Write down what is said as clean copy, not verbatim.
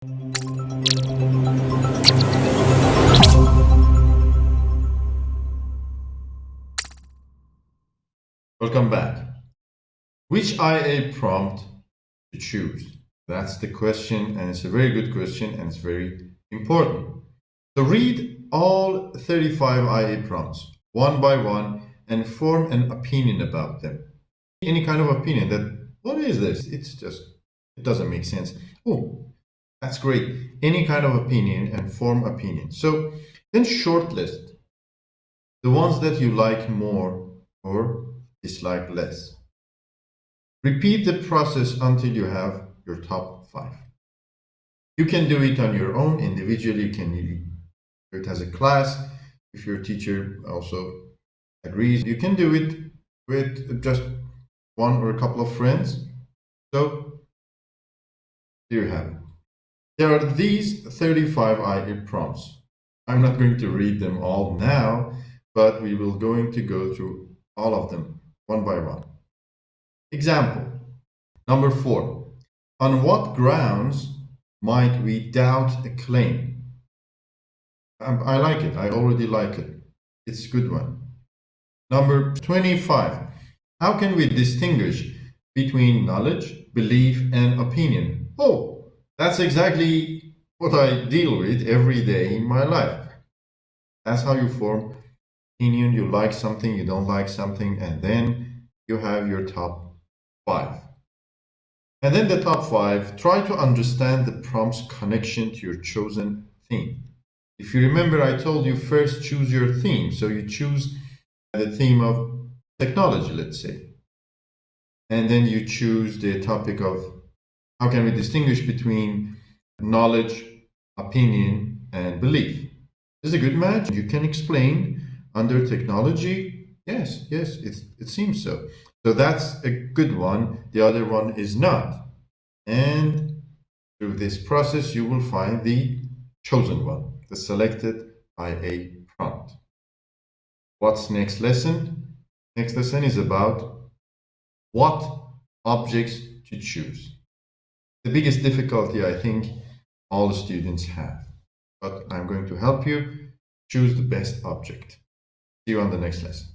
Welcome back. Which IA prompt to choose? That's the question, and it's a very good question, and it's very important. So read all 35 IA prompts one by one and form an opinion about them. Any kind of opinion that, what is this? It doesn't make sense. Oh, that's great. Any kind of opinion and form opinion. So then shortlist the ones that you like more or dislike less. Repeat the process until you have your top 5. You can do it on your own, individually. You can do it as a class. If your teacher also agrees, you can do it with just one or a couple of friends. So there you have it. There are these 35 IA prompts. I'm not going to read them all now, but we will going to go through all of them one by one. Example, number 4. On what grounds might we doubt a claim? I like it. I already like it. It's a good one. Number 25. How can we distinguish between knowledge, belief, and opinion? Oh, that's exactly what I deal with every day in my life. That's how you form opinion. You like something, you don't like something, and then you have your top 5. And then the top 5, try to understand the prompt's connection to your chosen theme. If you remember, I told you first choose your theme. So you choose the theme of technology, let's say. And then you choose the topic of how can we distinguish between knowledge, opinion, and belief. This is a good match. You can explain under technology. Yes, it seems so. So that's a good one. The other one is not. And through this process, you will find the chosen one, the selected IA prompt. What's next lesson? Next lesson is about what objects to choose. The biggest difficulty I think all the students have. But I'm going to help you choose the best object. See you on the next lesson.